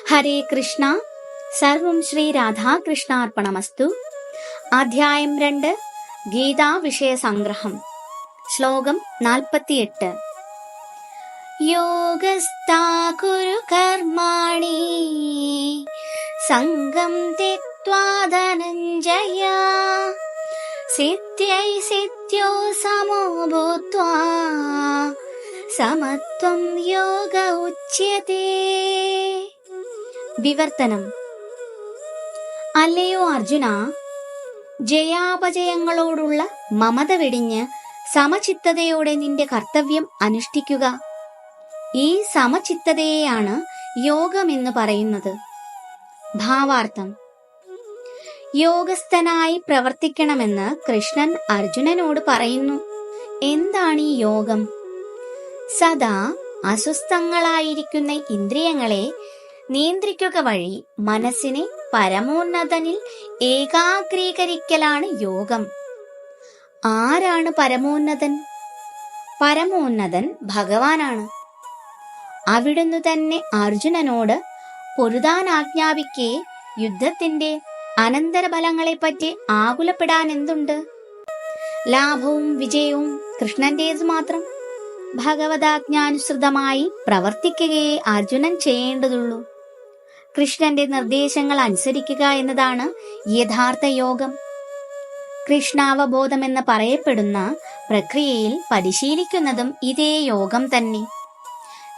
ഹരേ കൃഷ്ണ. സർവം ശ്രീ രാധാകൃഷ്ണാർപ്പണമസ്തു. അധ്യായം 2 ഗീതാ വിഷയ സംഗ്രഹം. ശ്ലോകം 48. യോഗസ്ഥാ കുരു കർമാണി സംഗം ത്യക്ത്വാ ധനഞ്ജയ സിദ്ധ്യൈ സിദ്ധ്യോ സമോ ഭൂത്വാ സമത്വം യോഗ ഉച്യതേ. വിവർത്തനം. അല്ലയോ അർജുന, ജയാപജയങ്ങളോടുള്ള മമത വെടിഞ്ഞ് സമചിത്തതയോടെ നിന്റെ കർത്തവ്യം അനുഷ്ഠിക്കുക. ഈ സമചിത്തതയെയാണ് യോഗമെന്ന് പറയുന്നത്. ഭാവാർത്ഥം: യോഗസ്ഥനായി പ്രവർത്തിക്കണമെന്ന് കൃഷ്ണൻ അർജുനനോട് പറയുന്നു. എന്താണ് ഈ യോഗം? സദാ അസ്വസ്ഥങ്ങളായിരിക്കുന്ന ഇന്ദ്രിയങ്ങളെ നിയന്ത്രിക്കുക വഴി മനസ്സിനെ പരമോന്നതനിൽ ഏകാഗ്രീകരിക്കലാണ് യോഗം. ആരാണ് പരമോന്നതൻ? പരമോന്നതൻ ഭഗവാനാണ്. അവിടുന്ന് തന്നെ അർജുനനോട് പൊരുതാൻ ആജ്ഞാപിക്കെ യുദ്ധത്തിന്റെ അനന്തരഫലങ്ങളെപ്പറ്റി ആകുലപ്പെടാൻ എന്തുണ്ട്? ലാഭവും വിജയവും കൃഷ്ണന്റേതു മാത്രം. ഭഗവതാജ്ഞാനുസൃതമായി പ്രവർത്തിക്കുകയെ അർജുനൻ ചെയ്യേണ്ടതുള്ളൂ. കൃഷ്ണന്റെ നിർദ്ദേശങ്ങൾ അനുസരിക്കുക എന്നതാണ് യഥാർത്ഥ യോഗം. കൃഷ്ണാവബോധമെന്ന് പറയപ്പെടുന്ന പ്രക്രിയയിൽ പരിശീലിക്കുന്നതും ഇതേ യോഗം തന്നെ.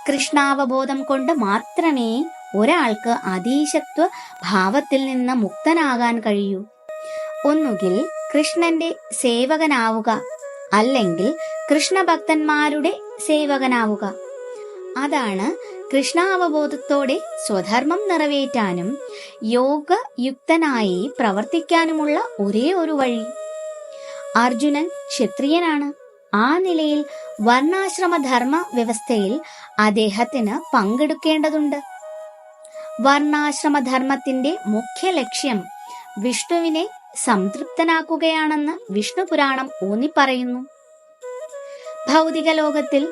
കൃഷ്ണാവബോധം കൊണ്ട് മാത്രമേ ഒരാൾക്ക് അതീശത്വ ഭാവത്തിൽ നിന്ന് മുക്തനാകാൻ കഴിയൂ. ഒന്നുകിൽ കൃഷ്ണന്റെ സേവകനാവുക, അല്ലെങ്കിൽ കൃഷ്ണഭക്തന്മാരുടെ സേവകനാവുക. അതാണ് കൃഷ്ണാവബോധത്തോടെ സ്വധർമ്മം നിറവേറ്റാനും യോഗയുക്തനായി പ്രവർത്തിക്കാനുമുള്ള ഒരേ ഒരു വഴി. അർജുനൻ ക്ഷത്രിയനാണ്. ആ നിലയിൽ വർണ്ണാശ്രമധർമ്മ വ്യവസ്ഥയിൽ അദ്ദേഹത്തിന് പങ്കെടുക്കേണ്ടതുണ്ട്. വർണ്ണാശ്രമധർമ്മത്തിന്റെ മുഖ്യ ലക്ഷ്യം വിഷ്ണുവിനെ സംതൃപ്തനാക്കുകയാണെന്ന് വിഷ്ണു പുരാണം ഊന്നിപ്പറയുന്നു. ഭൗതിക ലോകത്തിൽ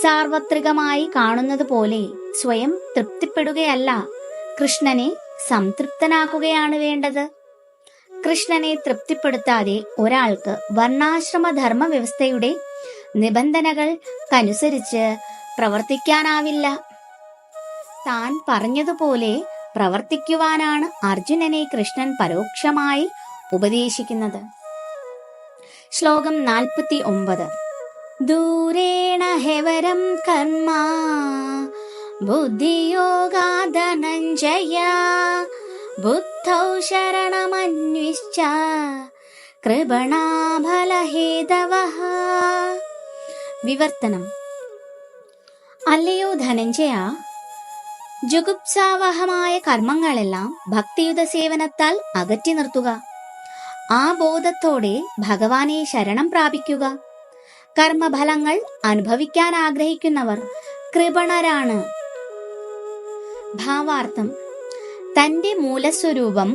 സാർവത്രികമായി കാണുന്നത് പോലെ സ്വയം തൃപ്തിപ്പെടുകയല്ല, കൃഷ്ണനെ സംതൃപ്തനാക്കുകയാണ് വേണ്ടത്. കൃഷ്ണനെ തൃപ്തിപ്പെടുത്താതെ ഒരാൾക്ക് വർണ്ണാശ്രമധർമ്മ വ്യവസ്ഥയുടെ നിബന്ധനകൾക്കനുസരിച്ച് പ്രവർത്തിക്കാനാവില്ല. താൻ പറഞ്ഞതുപോലെ പ്രവർത്തിക്കുവാനാണ് അർജുനനെ കൃഷ്ണൻ പരോക്ഷമായി ഉപദേശിക്കുന്നത്. ശ്ലോകം 49. ദൂരേണ ഹെവരം കർമ്മ ബുദ്ധിയോഗാ ധനഞ്ജയ ബുദ്ധൗ ശരണമന്വിശ്ച കൃപണാ ഫലഹേതവഃ. വിവർത്തനം. അല്ലയോ ധനഞ്ജയ, ജുഗുപ്സാവഹമായ കർമ്മങ്ങളെല്ലാം ഭക്തിയുത സേവനത്താൽ അകറ്റി നിർത്തുക. ആ ബോധത്തോടെ ഭഗവാനെ ശരണം പ്രാപിക്കുക. കർമ്മഫലങ്ങൾ അനുഭവിക്കാൻ ആഗ്രഹിക്കുന്നവർ കൃപണരാണ്. ഭാവാർത്ഥം: തന്റെ മൂലസ്വരൂപം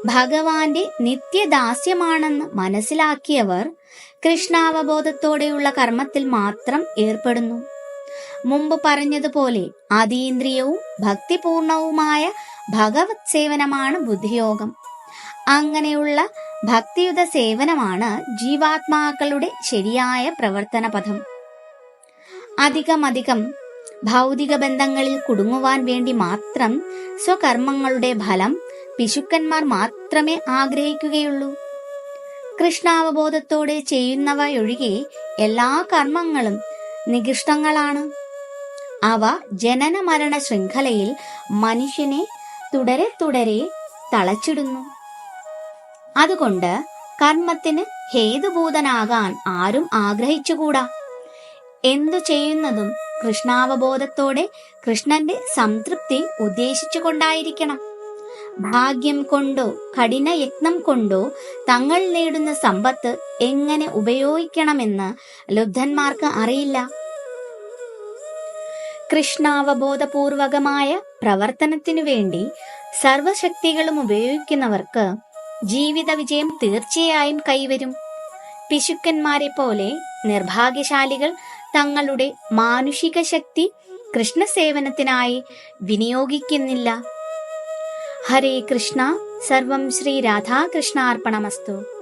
ഭഗവാന്റെ നിത്യദാസ്യമാണെന്ന് മനസ്സിലാക്കിയവർ കൃഷ്ണാവബോധത്തോടെയുള്ള കർമ്മത്തിൽ മാത്രം ഏർപ്പെടുന്നു. മുമ്പ് പറഞ്ഞതുപോലെ അതീന്ദ്രിയവും ഭക്തിപൂർണവുമായ ഭഗവത് സേവനമാണ് ബുദ്ധിയോഗം. അങ്ങനെയുള്ള ഭക്തിയുത സേവനമാണ് ജീവാത്മാക്കളുടെ ശരിയായ പ്രവർത്തന പഥം. അധികം ഭൗതിക ബന്ധങ്ങളിൽ കുടുങ്ങുവാൻ വേണ്ടി മാത്രം സ്വകർമ്മങ്ങളുടെ ഫലം പിശുക്കന്മാർ മാത്രമേ ആഗ്രഹിക്കുകയുള്ളൂ. കൃഷ്ണാവബോധത്തോടെ ചെയ്യുന്നവയൊഴികെ എല്ലാ കർമ്മങ്ങളും നികൃഷ്ടങ്ങളാണ്. അവ ജനന മരണ ശൃംഖലയിൽ മനുഷ്യനെ തുടരെ തളച്ചിടുന്നു. അതുകൊണ്ട് കർമ്മത്തിന് ഹേതുഭൂതനാകാൻ ആരും ആഗ്രഹിച്ചുകൂടാ. എന്തു ചെയ്യുന്നതും കൃഷ്ണാവബോധത്തോടെ കൃഷ്ണന്റെ സംതൃപ്തി ഉദ്ദേശിച്ചുകൊണ്ടായിരിക്കണം. ഭാഗ്യം കൊണ്ടോ കഠിനയത്നം കൊണ്ടോ തങ്ങൾ നേടുന്ന സമ്പത്ത് എങ്ങനെ ഉപയോഗിക്കണമെന്ന് ലുബ്ധന്മാർക്ക് അറിയില്ല. കൃഷ്ണാവബോധപൂർവകമായ പ്രവർത്തനത്തിനു വേണ്ടി സർവശക്തികളും ഉപയോഗിക്കുന്നവർക്ക് ജീവിത വിജയം തീർച്ചയായും കൈവരും. പിശുക്കന്മാരെ പോലെ നിർഭാഗ്യശാലികൾ തങ്ങളുടെ മാനുഷിക ശക്തി കൃഷ്ണസേവനത്തിനായി വിനിയോഗിക്കുന്നില്ല. ഹരേ കൃഷ്ണ. സർവം ശ്രീ രാധാകൃഷ്ണാർപ്പണമസ്തു.